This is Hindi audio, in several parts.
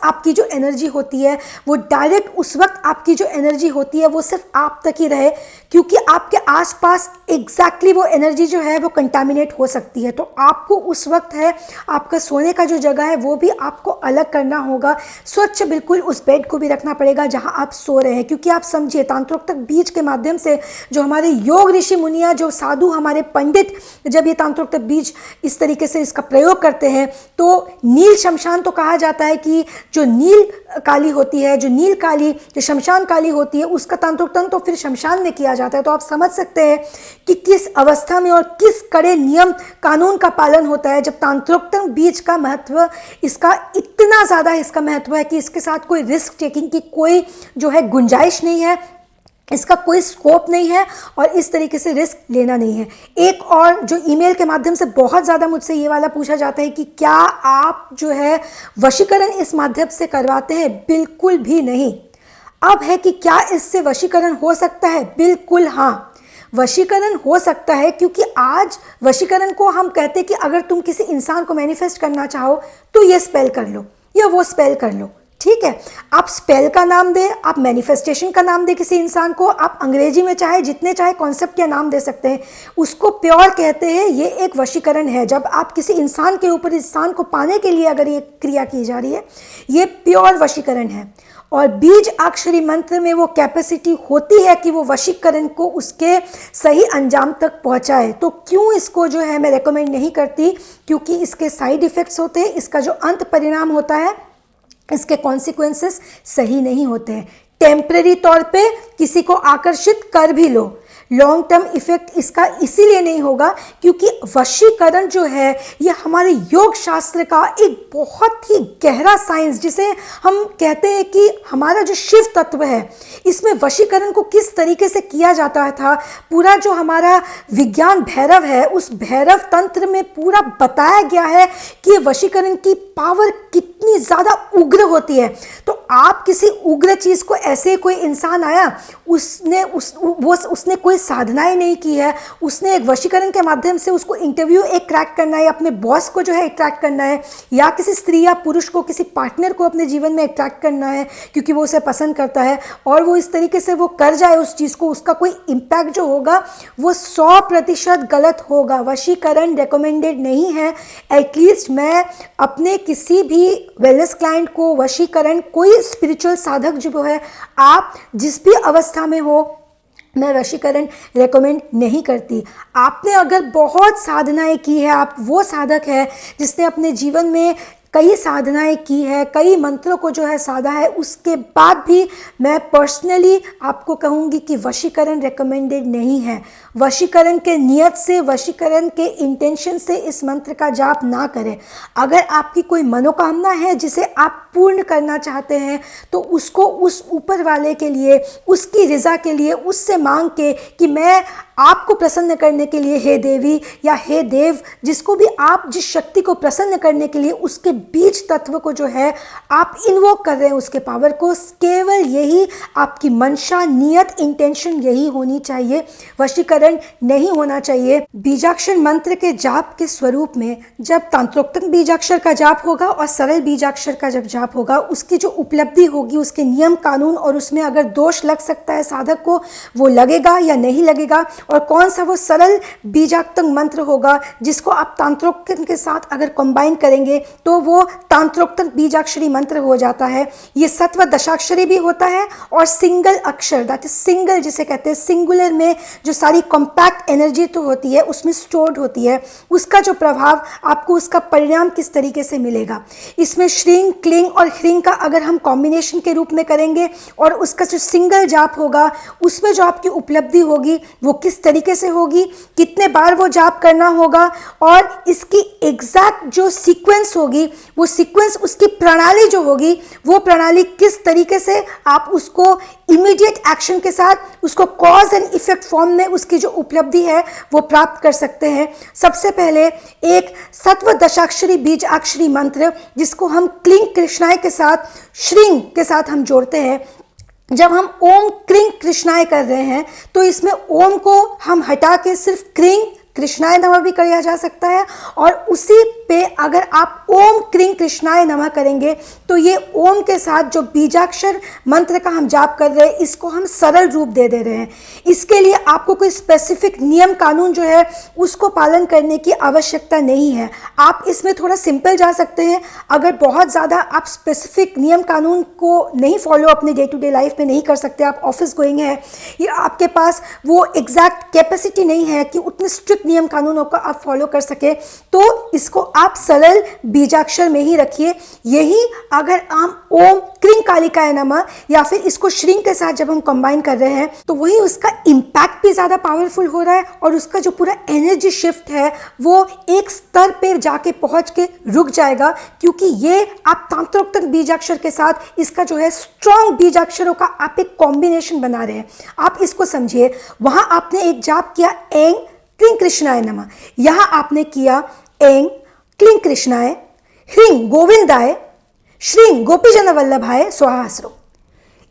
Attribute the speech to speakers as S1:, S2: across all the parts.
S1: आपकी जो एनर्जी होती है वो डायरेक्ट उस वक्त आपकी जो एनर्जी होती है वो सिर्फ आप तक ही रहे, क्योंकि आपके आसपास एग्जैक्टली वो एनर्जी जो है वो कंटामिनेट हो सकती है। तो आपको उस वक्त है आपका सोने का जो जगह है वो भी आपको अलग करना होगा, स्वच्छ बिल्कुल उस बेड को भी रखना पड़ेगा जहां आप सो रहे हैं। क्योंकि आप समझिए तांत्रिक बीज के माध्यम से जो हमारे योग ऋषि मुनिया, जो साधु, हमारे पंडित जब ये तांत्रिक बीज इस तरीके से इसका प्रयोग करते हैं तो नील शमशान तो कहा जाता है कि जो नील काली होती है, जो नील काली, जो शमशान काली होती है, उसका तांत्रिक तो फिर शमशान में किया जाता है। तो आप समझ सकते हैं कि किस अवस्था में और किस कड़े नियम कानून का पालन होता है जब तांत्रिक बीज का महत्व, इसका इतना ज़्यादा इसका महत्व है कि इसके साथ कोई रिस्क टेकिंग की कोई जो है गुंजाइश नहीं है, इसका कोई स्कोप नहीं है और इस तरीके से रिस्क लेना नहीं है। एक और जो ईमेल के माध्यम से बहुत ज़्यादा मुझसे ये वाला पूछा जाता है कि क्या आप जो है वशीकरण इस माध्यम से करवाते हैं? बिल्कुल भी नहीं। अब है कि क्या इससे वशीकरण हो सकता है? बिल्कुल हाँ, वशीकरण हो सकता है। क्योंकि आज वशीकरण को हम कहते हैं कि अगर तुम किसी इंसान को मैनिफेस्ट करना चाहो तो ये स्पेल कर लो या वो स्पेल कर लो, ठीक है। आप स्पेल का नाम दें, आप मैनिफेस्टेशन का नाम दें किसी इंसान को, आप अंग्रेजी में चाहे जितने चाहे कॉन्सेप्ट या नाम दे सकते हैं, उसको प्योर कहते हैं। ये एक वशीकरण है। जब आप किसी इंसान के ऊपर, इंसान को पाने के लिए अगर ये क्रिया की जा रही है, ये प्योर वशीकरण है। और बीज अक्षरी मंत्र में वो कैपेसिटी होती है कि वो वशीकरण को उसके सही अंजाम तक पहुंचाए। तो क्यों इसको जो है मैं रेकमेंड नहीं करती? क्योंकि इसके साइड इफ़ेक्ट्स होते हैं, इसका जो अंत परिणाम होता है, इसके कॉन्सिक्वेंसेस सही नहीं होते हैं। टेम्परेरी तौर पे किसी को आकर्षित कर भी लो, लॉन्ग टर्म इफेक्ट इसका इसीलिए नहीं होगा क्योंकि वशीकरण जो है ये हमारे योग शास्त्र का एक बहुत ही गहरा साइंस, जिसे हम कहते हैं कि हमारा जो शिव तत्व है, इसमें वशीकरण को किस तरीके से किया जाता था, पूरा जो हमारा विज्ञान भैरव है, उस भैरव तंत्र में पूरा बताया गया है कि वशीकरण की पावर कितनी ज़्यादा उग्र होती है। तो आप किसी उग्र चीज़ को, ऐसे कोई इंसान आया, उसने कोई साधनाएं नहीं की है, उसने एक वशीकरण के माध्यम से उसको इंटरव्यू एक क्रैक करना है, अपने बॉस को जो है अट्रैक्ट करना है, या किसी स्त्री या पुरुष को, किसी पार्टनर को अपने जीवन में अट्रैक्ट करना है क्योंकि वो उसे पसंद करता है, और वो इस तरीके से वो कर जाए उस चीज़ को, उसका कोई इम्पैक्ट जो होगा वो 100% गलत होगा। वशीकरण रिकमेंडेड नहीं है। एटलीस्ट मैं अपने किसी भी वेलनेस क्लाइंट को वशीकरण, कोई स्पिरिचुअल साधक जो है, आप जिस भी अवस्था में हो, मैं वशीकरण रेकमेंड नहीं करती। आपने अगर बहुत साधनाएं की है, आप वो साधक है जिसने अपने जीवन में कई साधनाएं की है, कई मंत्रों को जो है साधा है, उसके बाद भी मैं पर्सनली आपको कहूँगी कि वशीकरण रेकमेंडेड नहीं है। वशीकरण के नियत से, वशीकरण के इंटेंशन से इस मंत्र का जाप ना करें। अगर आपकी कोई मनोकामना है जिसे आप पूर्ण करना चाहते हैं तो उसको उस ऊपर वाले के लिए, उसकी रज़ा के लिए उससे मांग के कि मैं आपको प्रसन्न करने के लिए, हे देवी या हे देव, जिसको भी आप, जिस शक्ति को प्रसन्न करने के लिए, उसके बीज तत्व को जो है आप इन्वोक कर रहे हैं, उसके पावर को, केवल यही आपकी मंशा, नियत, इंटेंशन यही होनी चाहिए। वशीकरण नहीं होना चाहिए। बीजाक्षर मंत्र के जाप के स्वरूप में जब तांत्रोक्तम बीजाक्षर का जाप होगा और सरल बीजाक्षर का जब जाप होगा, उसकी जो उपलब्धि होगी, उसके नियम कानून, और उसमें अगर दोष लग सकता है साधक को, वो लगेगा या नहीं लगेगा, और कौन सा वो सरल बीजाक्षर मंत्र होगा जिसको आप तांत्रोक्तम के साथ अगर कंबाइन करेंगे तो वो तांत्रोक्तम बीजाक्षरी मंत्र हो जाता है। ये सत्व दशाक्षरी भी होता है और सिंगल अक्षर, दैट इज सिंगल, जिसे कहते हैं सिंगुलर में जो सारी कॉम्पैक्ट एनर्जी तो होती है उसमें स्टोर्ड होती है, उसका जो प्रभाव आपको, उसका परिणाम किस तरीके से मिलेगा। इसमें श्रींग, क्लिंग और ह्रींग का अगर हम कॉम्बिनेशन के रूप में करेंगे और उसका जो सिंगल जाप होगा उसमें जो आपकी उपलब्धि होगी वो किस तरीके से होगी, कितने बार वो जाप करना होगा, और इसकी एग्जैक्ट जो सीक्वेंस होगी, वो सीक्वेंस, उसकी प्रणाली जो होगी, वो प्रणाली किस तरीके से आप उसको इमीडिएट एक्शन के साथ उसको कॉज एंड इफेक्ट फॉर्म में उसकी जो उपलब्धि है वो प्राप्त कर सकते हैं। सबसे पहले एक सत्व दशाक्षरी बीज अक्षरी मंत्र जिसको हम क्लिंग कृष्णाय के साथ, श्रींग के साथ हम जोड़ते हैं। जब हम ओम क्रिंग कृष्णाय कर रहे हैं तो इसमें ओम को हम हटा के सिर्फ क्रिंग कृष्णाय नमः भी किया जा सकता है, और उसी पे अगर आप ओम क्रीं कृष्णाय नमः करेंगे तो ये ओम के साथ जो बीजाक्षर मंत्र का हम जाप कर रहे हैं इसको हम सरल रूप दे रहे हैं। इसके लिए आपको कोई स्पेसिफिक नियम कानून जो है उसको पालन करने की आवश्यकता नहीं है। आप इसमें थोड़ा सिंपल जा सकते हैं। अगर बहुत ज़्यादा आप स्पेसिफिक नियम कानून को नहीं फॉलो अपने डे टू डे लाइफ में नहीं कर सकते, आप ऑफिस गोइंग है या आपके पास वो एग्जैक्ट कैपेसिटी नहीं है कि उतने स्ट्रिक्ट नियम कानूनों को आप फॉलो कर सके, तो इसको आप सरल बीजाक्षर में ही रखिए। यही अगर आप ओम क्रीं कालिकाय नमः या फिर इसको श्रीं के साथ जब हम कंबाइन कर रहे हैं तो वही उसका इम्पैक्ट भी ज़्यादा पावरफुल हो रहा है और उसका जो पूरा एनर्जी शिफ्ट है वो एक स्तर पर जाके पहुंच के रुक जाएगा, क्योंकि ये आप तांत्रोक्तक बीजाक्षर के साथ इसका जो है स्ट्रॉन्ग बीजाक्षरों का आप एक कॉम्बिनेशन बना रहे हैं। आप इसको समझिए, वहां आपने एक जाप किया ऐं क्लीं कृष्णाय नमः, यहां आपने किया ऐं क्लीं कृष्णाय ह्रीं गोविंदाय श्रीं गोपीजन वल्लभाय स्वाहास्रो।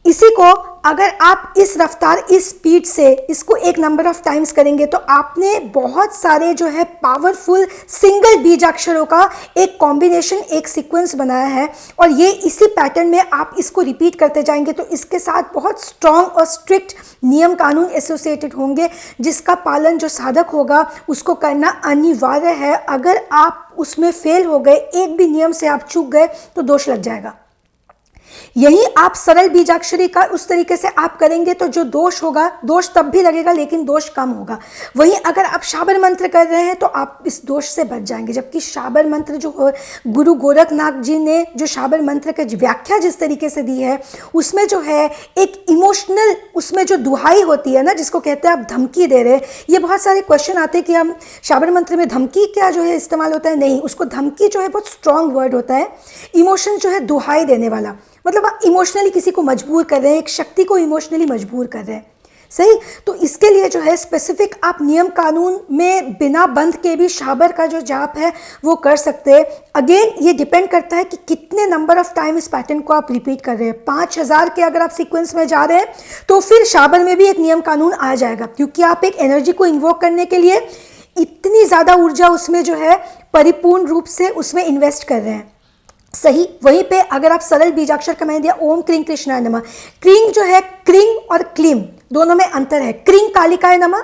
S1: इसी को अगर आप इस रफ्तार, इस स्पीड से इसको एक नंबर ऑफ टाइम्स करेंगे तो आपने बहुत सारे जो है पावरफुल सिंगल बीजाक्षरों का एक कॉम्बिनेशन, एक सीक्वेंस बनाया है, और ये इसी पैटर्न में आप इसको रिपीट करते जाएंगे तो इसके साथ बहुत स्ट्रॉन्ग और स्ट्रिक्ट नियम कानून एसोसिएटेड होंगे, जिसका पालन जो साधक होगा उसको करना अनिवार्य है। अगर आप उसमें फेल हो गए, एक भी नियम से आप चूक गए तो दोष लग जाएगा। यही आप सरल बीजाक्षरी का उस तरीके से आप करेंगे तो जो दोष होगा, दोष तब भी लगेगा लेकिन दोष कम होगा। वहीं अगर आप शाबर मंत्र कर रहे हैं तो आप इस दोष से बच जाएंगे। जबकि शाबर मंत्र जो गुरु गोरखनाथ जी ने जो शाबर मंत्र की व्याख्या जिस तरीके से दी है उसमें जो है एक इमोशनल, उसमें जो दुहाई होती है ना, जिसको कहते हैं आप धमकी दे रहे हैं। ये बहुत सारे क्वेश्चन आते हैं कि हम शाबर मंत्र में धमकी क्या जो है इस्तेमाल होता है, नहीं, उसको धमकी जो है बहुत स्ट्रॉन्ग वर्ड होता है। इमोशन जो है दुहाई देने वाला, मतलब आप इमोशनली किसी को मजबूर कर रहे हैं, एक शक्ति को इमोशनली मजबूर कर रहे हैं, सही। तो इसके लिए जो है स्पेसिफिक आप नियम कानून में बिना बंध के भी शाबर का जो जाप है वो कर सकते हैं। अगेन ये डिपेंड करता है कि कितने नंबर ऑफ टाइम इस पैटर्न को आप रिपीट कर रहे हैं। 5000 के अगर आप सीक्वेंस में जा रहे हैं तो फिर शाबर में भी एक नियम कानून आ जाएगा, क्योंकि आप एक एनर्जी को इन्वोक करने के लिए इतनी ज़्यादा ऊर्जा उसमें जो है परिपूर्ण रूप से उसमें इन्वेस्ट कर रहे हैं, सही। वहीं पे अगर आप सरल बीजाक्षर का मैंने दिया ओम क्रीं कृष्णाय नमः, क्रीं जो है क्रीं और क्लीं दोनों में अंतर है। क्रीं कालिकाय नमः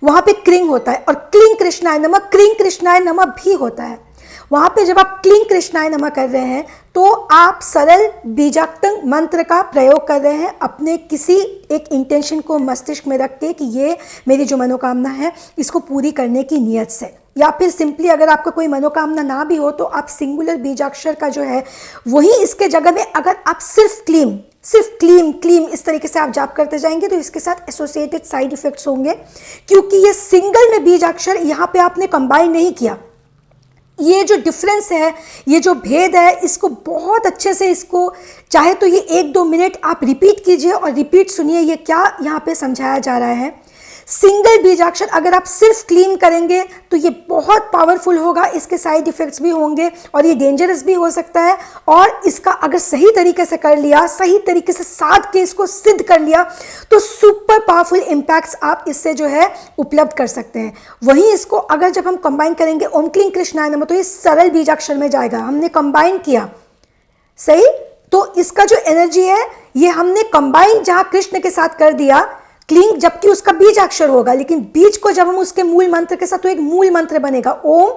S1: वहां पे क्रीं होता है और क्लीं कृष्णाय नमः, क्रीं कृष्णाय नमः भी होता है। वहां पे जब आप क्लीं कृष्णाय नमः कर रहे हैं तो आप सरल बीजाक्षर मंत्र का प्रयोग कर रहे हैं अपने किसी एक इंटेंशन को मस्तिष्क में रख के कि ये मेरी जो मनोकामना है इसको पूरी करने की नियत से। या फिर सिंपली अगर आपका कोई मनोकामना ना भी हो तो आप सिंगुलर बीजाक्षर का जो है वही इसके जगह में अगर आप सिर्फ क्लीम क्लीम इस तरीके से आप जाप करते जाएंगे तो इसके साथ एसोसिएटेड साइड इफेक्ट्स होंगे, क्योंकि ये सिंगल में बीजाक्षर यहाँ पे आपने कंबाइन नहीं किया। ये जो डिफरेंस है, ये जो भेद है, इसको बहुत अच्छे से, इसको चाहे तो ये 1-2 मिनट आप रिपीट कीजिए और रिपीट सुनिए ये क्या यहाँ पे समझाया जा रहा है। सिंगल बीजाक्षर अगर आप सिर्फ क्लीन करेंगे तो ये बहुत पावरफुल होगा, इसके साइड इफेक्ट्स भी होंगे और ये डेंजरस भी हो सकता है। और इसका अगर सही तरीके से कर लिया, सही तरीके से साध के इसको सिद्ध कर लिया तो सुपर पावरफुल इम्पैक्ट्स आप इससे जो है उपलब्ध कर सकते हैं। वहीं इसको अगर जब हम कंबाइन करेंगे ओम क्लीं कृष्णाय नमः तो ये सरल बीजाक्षर में जाएगा, हमने कंबाइन किया, सही। तो इसका जो एनर्जी है ये हमने कंबाइन जहां कृष्ण के साथ कर दिया क्लीं, जबकि उसका बीज अक्षर होगा, लेकिन बीज को जब हम उसके मूल मंत्र के साथ, तो एक मूल मंत्र बनेगा ओम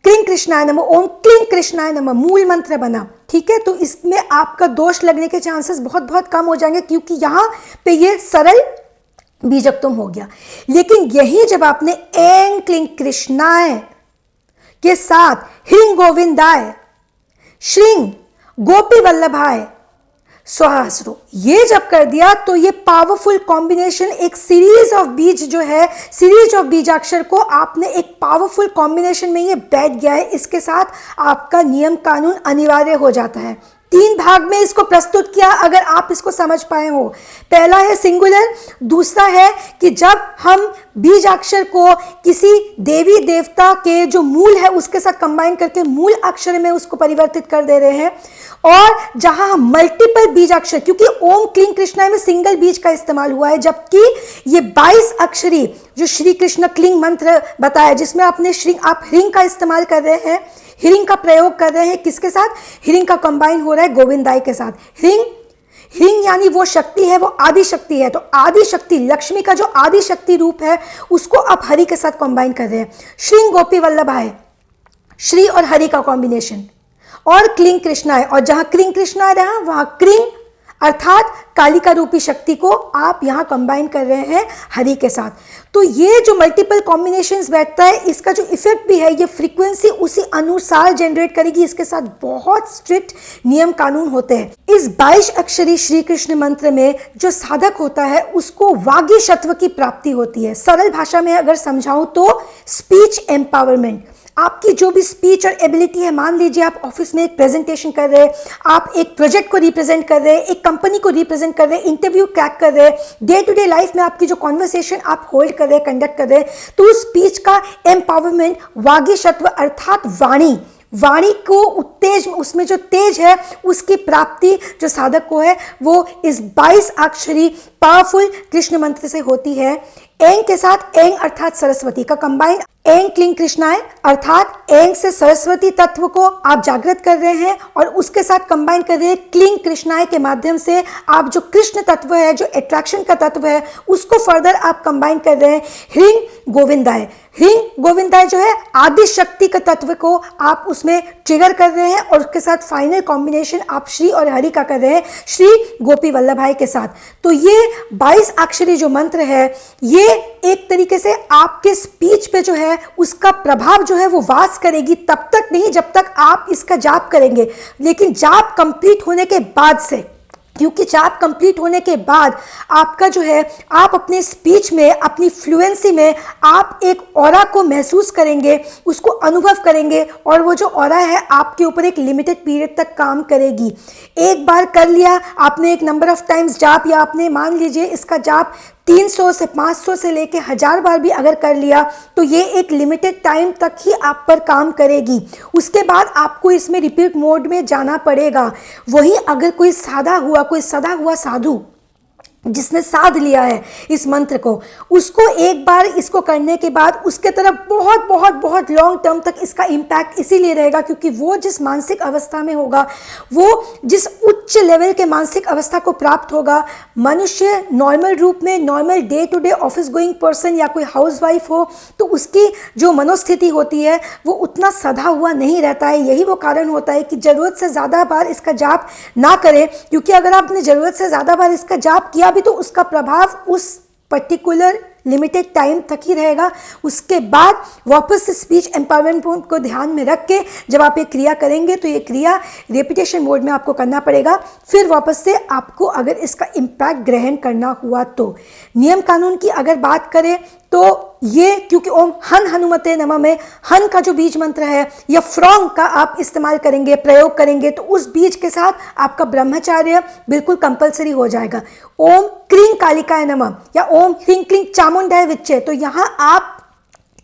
S1: क्लीं कृष्णाय नमः, ओम क्लीं कृष्णाय नमः, मूल मंत्र बना, ठीक है। तो इसमें आपका दोष लगने के चांसेस बहुत बहुत कम हो जाएंगे, क्योंकि यहां पे ये सरल बीजक्तम हो गया। लेकिन यही जब आपने ऐं क्लीं कृष्णाय के साथ ह्रीं गोविंदाय श्रीं गोपी वल्लभाय स्वाहास्रो ये जब कर दिया तो ये पावरफुल कॉम्बिनेशन, एक सीरीज ऑफ बीज जो है, सीरीज ऑफ बीजाक्षर को आपने एक पावरफुल कॉम्बिनेशन में ये बैठ गया है। इसके साथ आपका नियम कानून अनिवार्य हो जाता है, तीन भाग में इसको प्रस्तुत किया, अगर आप इसको समझ पाए हो। पहला है सिंगुलर, दूसरा है कि जब हम बीजाक्षर को किसी देवी देवता के जो मूल है उसके साथ कंबाइन करके मूल अक्षर में उसको परिवर्तित कर दे रहे हैं, और जहां हम मल्टीपल बीजाक्षर, क्योंकि ओम क्लीं कृष्णाय में सिंगल बीज का इस्तेमाल हुआ है, जबकि ये 22 अक्षरी जो श्री कृष्ण क्लिंग मंत्र बताया, जिसमें आपने आप ह्रीं का इस्तेमाल कर रहे हैं, ह्रीं का प्रयोग कर रहे हैं, किसके साथ? ह्रीं का कंबाइन हो रहा है गोविंदाई के साथ। ह्रीं, ह्रीं यानी वो शक्ति है, वो आदि शक्ति है, तो आदि शक्ति लक्ष्मी का जो आदि शक्ति रूप है उसको आप हरि के साथ कंबाइन कर रहे हैं। श्री गोपी वल्लभाय, श्री और हरि का कॉम्बिनेशन, और क्लीं कृष्णाय, और जहां क्लीं कृष्णाय रहा वहां क्रीं अर्थात कालिका रूपी शक्ति को आप यहां कंबाइन कर रहे हैं हरि के साथ। तो ये जो मल्टीपल कॉम्बिनेशंस बैठता है, इसका जो इफेक्ट भी है, ये फ्रीक्वेंसी उसी अनुसार जनरेट करेगी। इसके साथ बहुत स्ट्रिक्ट नियम कानून होते हैं। इस 22 अक्षरी श्री कृष्ण मंत्र में जो साधक होता है उसको वागीशत्व की प्राप्ति होती है। सरल भाषा में अगर समझाऊं तो स्पीच एम्पावरमेंट। आपकी जो भी स्पीच और एबिलिटी है, मान लीजिए आप ऑफिस में एक प्रेजेंटेशन कर रहे हैं, आप एक प्रोजेक्ट को रिप्रेजेंट कर रहे हैं, एक कंपनी को रिप्रेजेंट कर रहे हैं, इंटरव्यू क्रैक कर रहे हैं, डे टू डे लाइफ में आपकी जो कॉन्वर्सेशन आप होल्ड कर रहे हैं, कंडक्ट कर रहे हैं, तो उस स्पीच का एम्पावरमेंट वागीशत्व अर्थात वाणी को उत्तेज, उसमें जो तेज है उसकी प्राप्ति जो साधक को है वो इस 22 अक्षरी पावरफुल कृष्ण मंत्र से होती है। एंग के साथ एंग अर्थात सरस्वती का कंबाइन, एंग क्लीं कृष्णाय अर्थात एंग से सरस्वती तत्व को आप जागृत कर रहे हैं, और उसके साथ कंबाइन कर रहे हैं क्लीं कृष्णाय के माध्यम से आप जो कृष्ण तत्व है, जो अट्रैक्शन का तत्व है, उसको फर्दर आप कंबाइन कर रहे हैं ह्रीं गोविंदाय। ह्रीं गोविंदाय जो है आदि शक्ति का तत्व को आप उसमें ट्रिगर कर रहे हैं, और उसके साथ फाइनल कॉम्बिनेशन आप श्री और हरि का कर रहे हैं श्री गोपी वल्लभाई के साथ। तो ये 22 अक्षरी जो मंत्र है, ये एक तरीके से आपके स्पीच पे जो है उसका प्रभाव जो है वो वास करेगी, तब तक नहीं जब तक आप इसका जाप करेंगे, लेकिन जाप कंप्लीट होने के बाद से, क्योंकि जाप कंप्लीट होने के बाद आपका जो है आप अपने स्पीच में, अपनी फ्लुएंसी में आप एक ऑरा को महसूस करेंगे, उसको अनुभव करेंगे, और वो जो ऑरा है आपके ऊपर एक लिमिटेड पीरियड तक काम करेगी। एक बार कर लिया आपने एक नंबर ऑफ टाइम्स जाप, या आपने मान लीजिए इसका जाप 300 से 500 से लेके 1000 बार भी अगर कर लिया, तो ये एक लिमिटेड टाइम तक ही आप पर काम करेगी। उसके बाद आपको इसमें रिपीट मोड में जाना पड़ेगा। वहीं अगर कोई सदा हुआ साधु जिसने साध लिया है इस मंत्र को, उसको एक बार इसको करने के बाद उसके तरफ बहुत बहुत बहुत लॉन्ग टर्म तक इसका इम्पैक्ट इसीलिए रहेगा क्योंकि वो जिस मानसिक अवस्था में होगा, वो जिस उच्च लेवल के मानसिक अवस्था को प्राप्त होगा, मनुष्य नॉर्मल रूप में, normal day to day office going person या कोई हाउसवाइफ हो, तो उसकी जो मनोस्थिति होती है वो उतना सधा हुआ नहीं रहता है। यही वो कारण होता है कि ज़रूरत से ज़्यादा बार इसका जाप ना करें, क्योंकि अगर आपने ज़रूरत से ज़्यादा बार इसका जाप किया भी तो उसका प्रभाव उस पर्टिकुलर लिमिटेड टाइम तक ही रहेगा। उसके बाद वापस से स्पीच एम्पावरमेंट को ध्यान में रख के जब आप ये क्रिया करेंगे तो ये क्रिया रेपिटेशन मोड में आपको करना पड़ेगा। फिर वापस से आपको अगर इसका इम्पैक्ट ग्रहण करना हुआ तो नियम कानून की अगर बात करें तो ये, क्योंकि ओम हन हनुमते नमः में हन का जो बीज मंत्र है या फ्रॉन्ग का आप इस्तेमाल करेंगे, प्रयोग करेंगे, तो उस बीज के साथ आपका ब्रह्मचार्य बिल्कुल कंपलसरी हो जाएगा। ओम क्रीं कालिकाय नमः या ओम ह्रीं क्लीं चामुंडाय विच्चे, तो यहाँ आप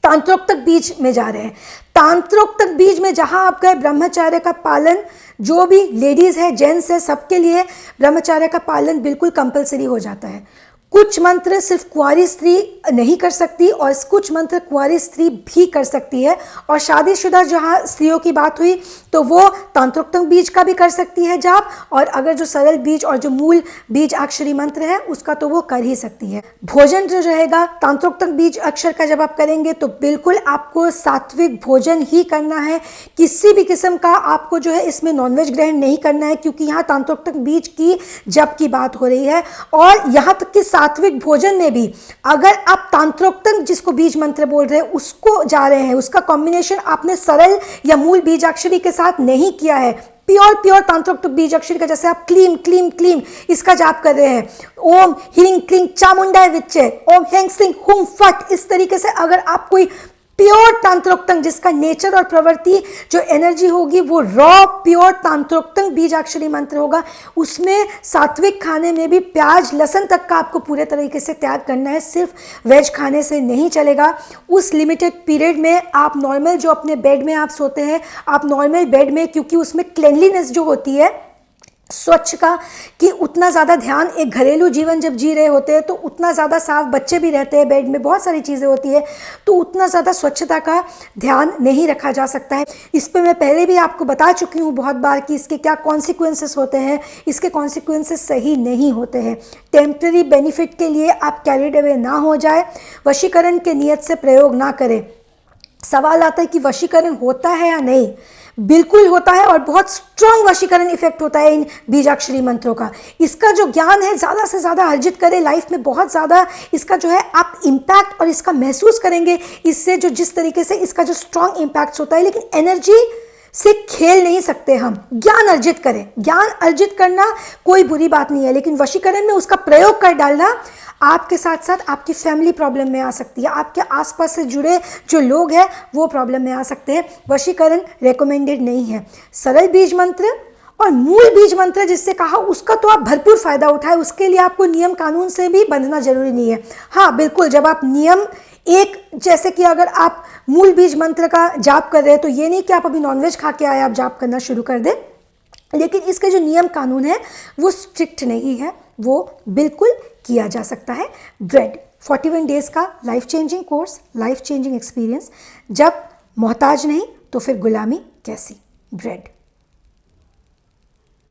S1: तांत्रोक्तक बीज में जा रहे हैं। तांत्रोक्तक बीज में जहां आप गए, ब्रह्मचार्य का पालन जो भी लेडीज है, जेंट्स है, सबके लिए ब्रह्मचार्य का पालन बिल्कुल कंपलसरी हो जाता है। कुछ मंत्र सिर्फ कुंवारी स्त्री नहीं कर सकती और कुछ मंत्र कुंवारी स्त्री भी कर सकती है, और शादीशुदा जहाँ स्त्रियों की बात हुई तो वो तांत्रोक्तक बीज का भी कर सकती है जाप, और अगर जो सरल बीज और जो मूल बीज अक्षरी मंत्र है उसका तो वो कर ही सकती है। भोजन जो रहेगा तांत्रोक्तक बीज अक्षर का जब आप करेंगे तो बिल्कुल आपको सात्विक भोजन ही करना है। किसी भी किस्म का आपको जो है इसमें नॉनवेज ग्रहण नहीं करना है, क्योंकि यहाँ तांत्रोक्तक बीज की जप की बात हो रही है। और यहाँ तक कि सात्विक भोजन में भी अगर आप तांत्रोक्तक जिसको बीज मंत्र बोल रहे हैं उसको जा रहे हैं, उसका कॉम्बिनेशन आपने सरल या मूल बीजाक्षरी के साथ नहीं किया है, प्योर तांत्रोक्तक बीजाक्षरी का, जैसे आप क्लीम क्लीम क्लीम इसका जाप कर रहे हैं, ओम ह्रीं क्लीं चामुंडाय विच्चे, ओम ह्रीं श्रीं हुम फट, इस तरीके से अगर आप कोई प्योर तांत्रोक्तंग, जिसका नेचर और प्रवृत्ति जो एनर्जी होगी वो रॉ प्योर तांत्रोक्तंग बीजाक्षरी मंत्र होगा। उसमें सात्विक खाने में भी प्याज लहसुन तक का आपको पूरे तरीके से त्याग करना है, सिर्फ वेज खाने से नहीं चलेगा। उस लिमिटेड पीरियड में आप नॉर्मल जो अपने बेड में आप सोते हैं, आप नॉर्मल बेड में, क्योंकि उसमें क्लेनलीनेस जो होती है, स्वच्छ का, कि उतना ज़्यादा ध्यान, एक घरेलू जीवन जब जी रहे होते हैं तो उतना ज़्यादा साफ, बच्चे भी रहते हैं बेड में, बहुत सारी चीज़ें होती है, तो उतना ज़्यादा स्वच्छता का ध्यान नहीं रखा जा सकता है। इस पर मैं पहले भी आपको बता चुकी हूँ बहुत बार कि इसके क्या कॉन्सिक्वेंसेस होते हैं। इसके कॉन्सिक्वेंसेस सही नहीं होते हैं। टेम्प्रेरी बेनिफिट के लिए आप कैरिड अवे ना हो जाए, वशीकरण के नियत से प्रयोग ना करें। सवाल आता है कि वशीकरण होता है या नहीं। बिल्कुल होता है, और बहुत स्ट्रॉन्ग वशीकरण इफेक्ट होता है इन बीजाक्षरी मंत्रों का। इसका जो ज्ञान है ज़्यादा से ज़्यादा अर्जित करें, लाइफ में बहुत ज़्यादा इसका जो है आप इम्पैक्ट और इसका महसूस करेंगे इससे, जो जिस तरीके से इसका जो स्ट्रॉन्ग इम्पैक्ट होता है। लेकिन एनर्जी से खेल नहीं सकते हम, ज्ञान अर्जित करें। ज्ञान अर्जित करना कोई बुरी बात नहीं है, लेकिन वशीकरण में उसका प्रयोग कर डालना आपके साथ साथ आपकी फैमिली प्रॉब्लम में आ सकती है, आपके आसपास से जुड़े जो लोग हैं वो प्रॉब्लम में आ सकते हैं। वशीकरण रेकमेंडेड नहीं है। सरल बीज मंत्र और मूल बीज मंत्र जिससे कहा, उसका तो आप भरपूर फायदा उठाए। उसके लिए आपको नियम कानून से भी बंधना जरूरी नहीं है। हाँ बिल्कुल, जब आप नियम एक, जैसे कि अगर आप मूल बीज मंत्र का जाप कर रहे हैं तो ये नहीं कि आप अभी नॉनवेज खा के आए आप जाप करना शुरू कर दें, लेकिन इसके जो नियम कानून है वो स्ट्रिक्ट नहीं है, वो बिल्कुल किया जा सकता है। ड्रेड 41 डेज का life changing course, life changing experience. जब मोहताज नहीं तो फिर गुलामी कैसी। ड्रेड।